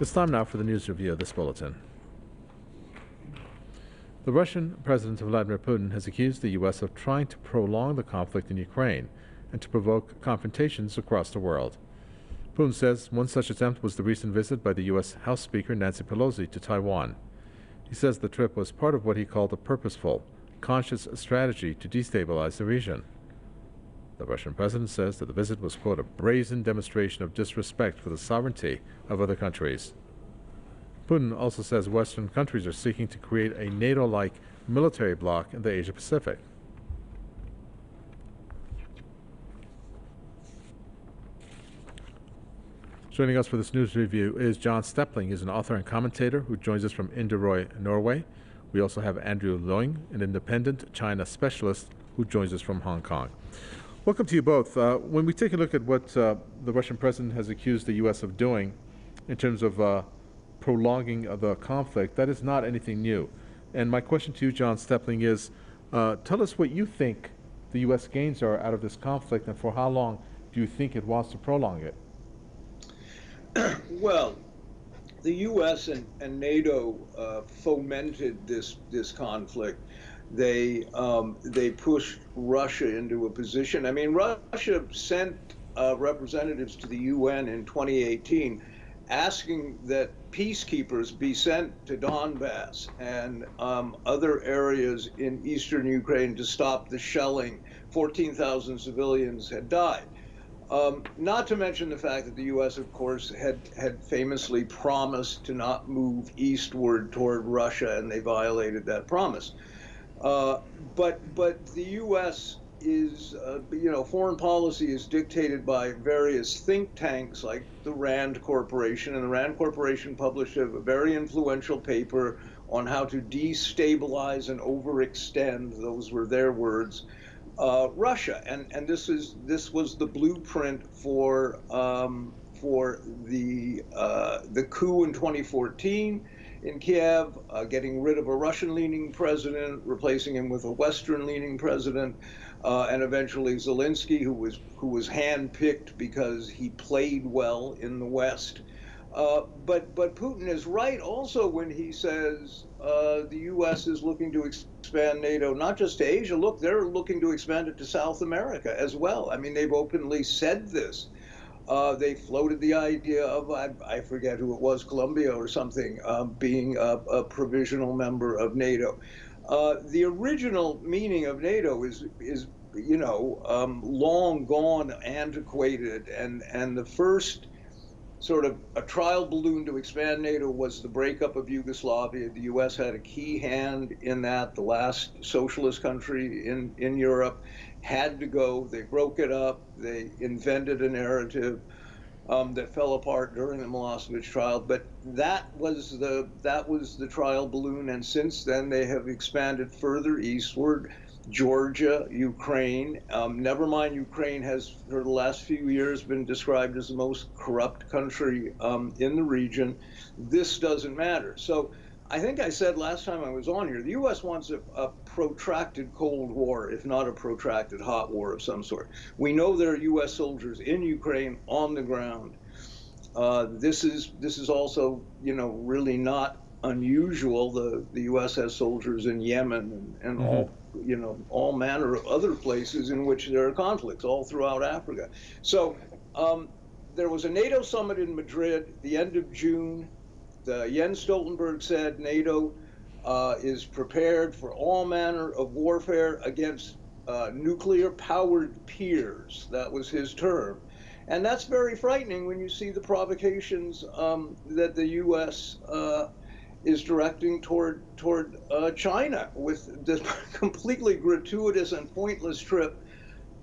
It's time now for the news review of this bulletin. The Russian President Vladimir Putin has accused the U.S. of trying to prolong the conflict in Ukraine and to provoke confrontations across the world. Putin says one such attempt was the recent visit by the U.S. House Speaker Nancy Pelosi to Taiwan. He says the trip was part of what he called a purposeful, conscious strategy to destabilize the region. The Russian president says that the visit was, quote, a brazen demonstration of disrespect for the sovereignty of other countries. Putin also says Western countries are seeking to create a NATO-like military bloc in the Asia-Pacific. Joining us for this news review is John Stepling. He's an author and commentator who joins us from Inderøy, Norway. We also have Andrew Leung, an independent China specialist who joins us from Hong Kong. Welcome to you both. When we take a look at what the Russian president has accused the U.S. of doing in terms of prolonging the conflict, that is not anything new. And my question to you, John Stepling, is tell us what you think the U.S. gains are out of this conflict, and for how long do you think it wants to prolong it? Well, the U.S. and NATO fomented this conflict. They pushed Russia into a position. I mean, Russia sent representatives to the UN in 2018 asking that peacekeepers be sent to Donbass and other areas in eastern Ukraine to stop the shelling. 14,000 civilians had died. Not to mention the fact that the U.S., of course, had famously promised to not move eastward toward Russia, and they violated that promise. But the U.S. is, foreign policy is dictated by various think tanks like the Rand Corporation, and the Rand Corporation published a very influential paper on how to destabilize and overextend, those were their words, Russia. And this was the blueprint for the coup in 2014 in Kiev, getting rid of a Russian-leaning president, replacing him with a Western-leaning president, and eventually Zelensky, who was handpicked because he played well in the West. But Putin is right also when he says the U.S. is looking to expand NATO not just to Asia. Look, they're looking to expand it to South America as well. I mean, they've openly said this. They floated the idea of, I forget who it was, Colombia or something, being a provisional member of NATO. The original meaning of NATO is long gone, antiquated, and the first sort of a trial balloon to expand NATO was the breakup of Yugoslavia. The U.S. had a key hand in that. The last socialist country in Europe had to go. They broke it up. They invented a narrative that fell apart during the Milosevic trial. But that was the trial balloon, and since then they have expanded further eastward. Georgia, Ukraine, never mind Ukraine has for the last few years been described as the most corrupt country in the region. This doesn't matter. So I think I said last time I was on here, the U.S. wants a protracted Cold War, if not a protracted hot war of some sort. We know there are U.S. soldiers in Ukraine on the ground. This is also, really not unusual. The U.S. has soldiers in Yemen and all manner of other places in which there are conflicts all throughout Africa. So there was a NATO summit in Madrid the end of June. Jens Stoltenberg said NATO is prepared for all manner of warfare against nuclear-powered peers. That was his term. And that's very frightening when you see the provocations that the U.S. Is directing toward China with this completely gratuitous and pointless trip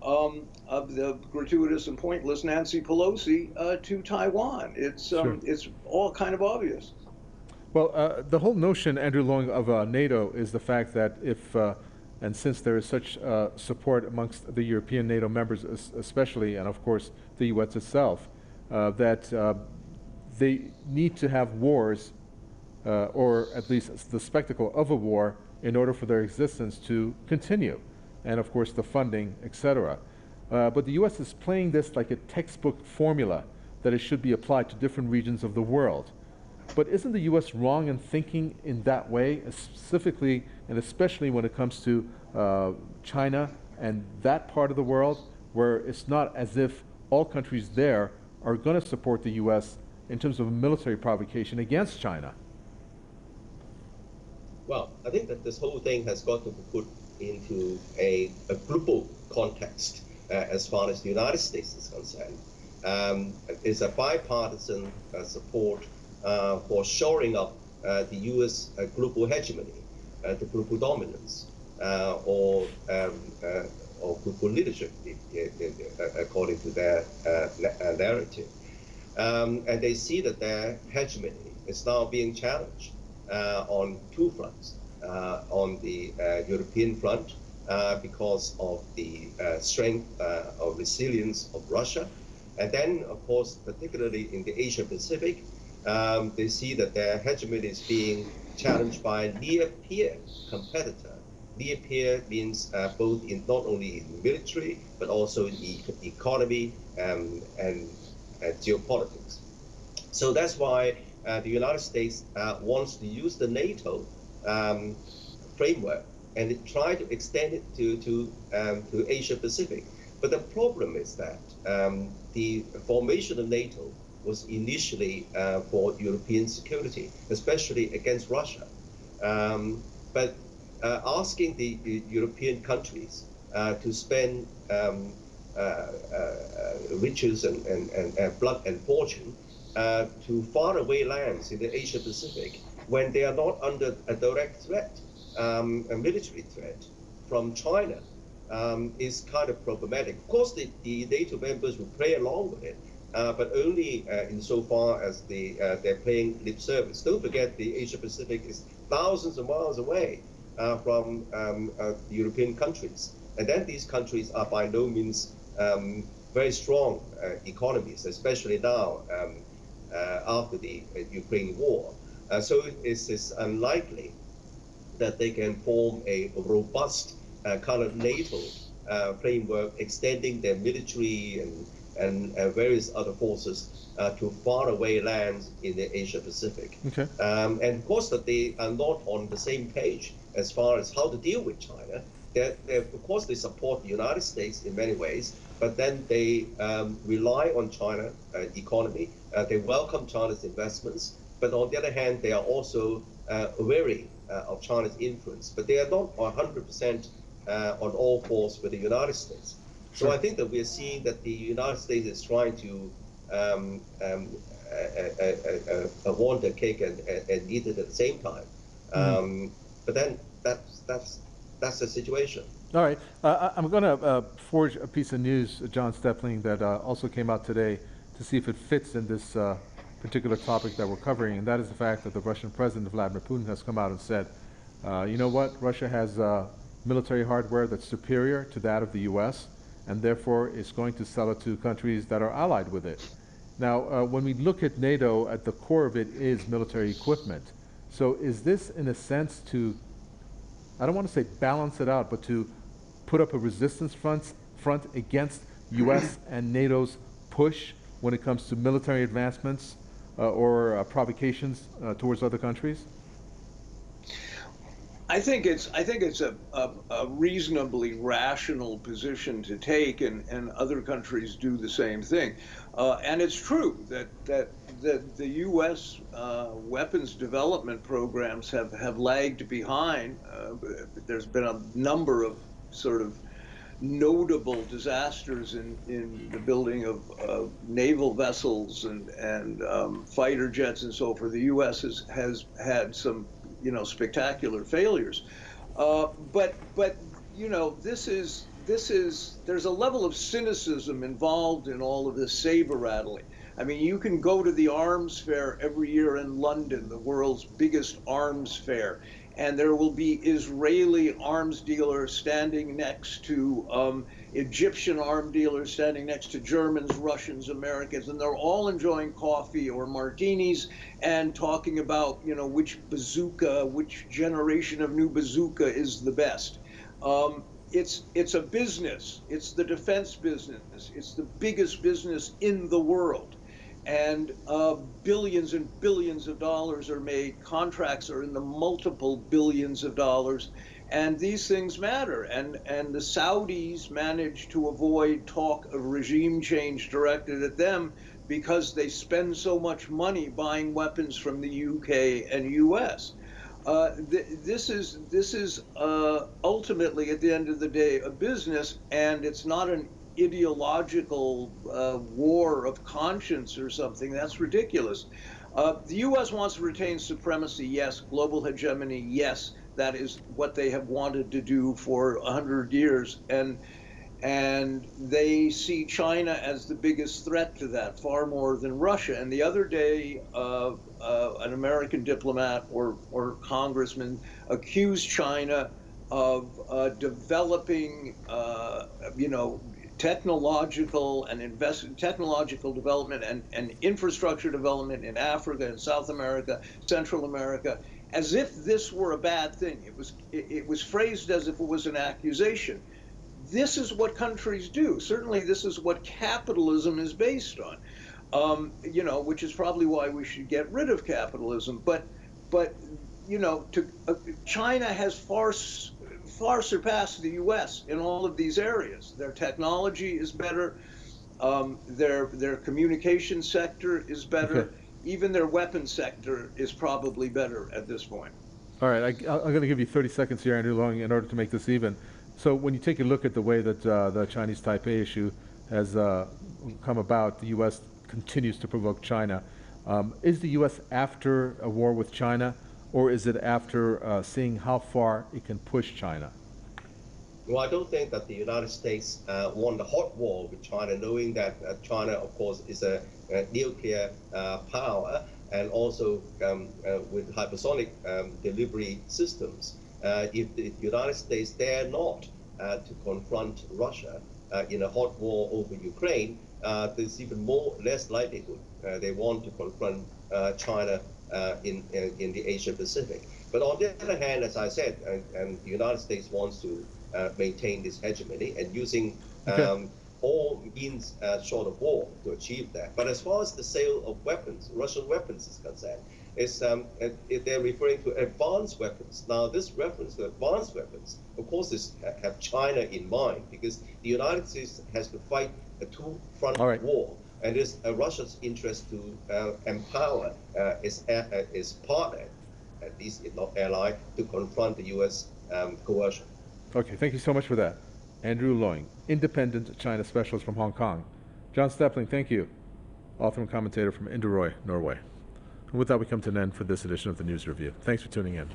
of the gratuitous and pointless Nancy Pelosi to Taiwan. It's all kind of obvious. Well, the whole notion, Andrew Leung, of NATO is the fact that if, and since there is such support amongst the European NATO members especially, and of course the U.S. itself, that they need to have wars or at least the spectacle of a war in order for their existence to continue, and of course the funding, etc. But the U.S. is playing this like a textbook formula that it should be applied to different regions of the world. But isn't the U.S. wrong in thinking in that way, specifically and especially when it comes to China and that part of the world, where it's not as if all countries there are going to support the U.S. in terms of a military provocation against China? Well, I think that this whole thing has got to be put into a global context as far as the United States is concerned. It's a bipartisan support for shoring up the U.S. Global hegemony, the global dominance, or global leadership, according to their narrative. And they see that their hegemony is now being challenged on two fronts. On the European front, because of the strength or resilience of Russia. And then, of course, particularly in the Asia Pacific, they see that their hegemony is being challenged by a near-peer competitor. Near-peer means both in not only in military, but also in economy and geopolitics. So that's why the United States wants to use the NATO framework and try to extend it to Asia Pacific. But the problem is that the formation of NATO was initially for European security, especially against Russia. But asking the European countries to spend riches and blood and fortune to faraway lands in the Asia Pacific when they are not under a direct threat, a military threat from China, is kind of problematic. Of course, the NATO members will play along with it, but only insofar as they're paying lip service. Don't forget, the Asia Pacific is thousands of miles away from European countries. And then these countries are by no means very strong economies, especially now after the Ukraine war. So it's unlikely that they can form a robust kind of NATO framework extending their military and various other forces to faraway lands in the Asia Pacific. Okay. And of course that they are not on the same page as far as how to deal with China. Of course, they support the United States in many ways, but then they rely on China economy. They welcome China's investments, but on the other hand, they are also wary of China's influence. But they are not 100% on all fours with the United States. Sure. So I think that we are seeing that the United States is trying to want a cake and eat it at the same time. But then that's the situation. All right. I'm going to forge a piece of news, John Stepling, that also came out today to see if it fits in this particular topic that we're covering, and that is the fact that the Russian President Vladimir Putin has come out and said, you know what, Russia has military hardware that's superior to that of the U.S., and therefore is going to sell it to countries that are allied with it. Now, when we look at NATO, at the core of it is military equipment. So is this, in a sense, to, I don't want to say balance it out, but to put up a resistance front against U.S. and NATO's push when it comes to military advancements or provocations towards other countries? I think it's a reasonably rational position to take, and other countries do the same thing. And it's true that the U.S. Weapons development programs have lagged behind. There's been a number of sort of notable disasters in the building of naval vessels and fighter jets and so forth. The U.S. has had some spectacular failures, but there's a level of cynicism involved in all of this saber rattling. I mean, you can go to the arms fair every year in London, the world's biggest arms fair, and there will be Israeli arms dealers standing next to Egyptian arms dealers standing next to Germans, Russians, Americans, and they're all enjoying coffee or martinis and talking about, which bazooka, which generation of new bazooka is the best. It's a business. It's the defense business. It's the biggest business in the world. and billions and billions of dollars are made. Contracts are in the multiple billions of dollars, and these things matter. And the Saudis managed to avoid talk of regime change directed at them because they spend so much money buying weapons from the UK and US. This is ultimately, at the end of the day, a business, and it's not an ideological war of conscience or something. That's ridiculous. The U.S. wants to retain supremacy, yes. Global hegemony, yes. That is what they have wanted to do for 100 years, and they see China as the biggest threat to that, far more than Russia. And the other day, an American diplomat or congressman accused China of developing, technological development and infrastructure development in Africa and South America, Central America, as if this were a bad thing. It was phrased as if it was an accusation. This is what countries do. Certainly, this is what capitalism is based on. Which is probably why we should get rid of capitalism. But China has far surpassed the U.S. in all of these areas. Their technology is better. Their communication sector is better. Okay. Even their weapons sector is probably better at this point. All right, I'm going to give you 30 seconds here, Andrew Long, in order to make this even. So when you take a look at the way that the Chinese Taipei issue has come about, the U.S. continues to provoke China. Is the U.S. after a war with China, or is it after seeing how far it can push China? Well, I don't think that the United States won the hot war with China, knowing that China, of course, is a nuclear power, and also with hypersonic delivery systems. If the United States dare not to confront Russia in a hot war over Ukraine, there's even less likelihood they want to confront China in the Asia Pacific. But on the other hand, as I said, and the United States wants to maintain this hegemony and using all means short of war to achieve that. But as far as the sale of weapons, Russian weapons is concerned, they're referring to advanced weapons. Now, this reference to advanced weapons, of course, have China in mind, because the United States has to fight a two-front war, and it's Russia's interest to empower its partner, at least if not ally, to confront the U.S. coercion. Okay, thank you so much for that. Andrew Loing, independent China specialist from Hong Kong. John Stepling, thank you. Author and commentator from Inderøy, Norway. And with that, we come to an end for this edition of the News Review. Thanks for tuning in.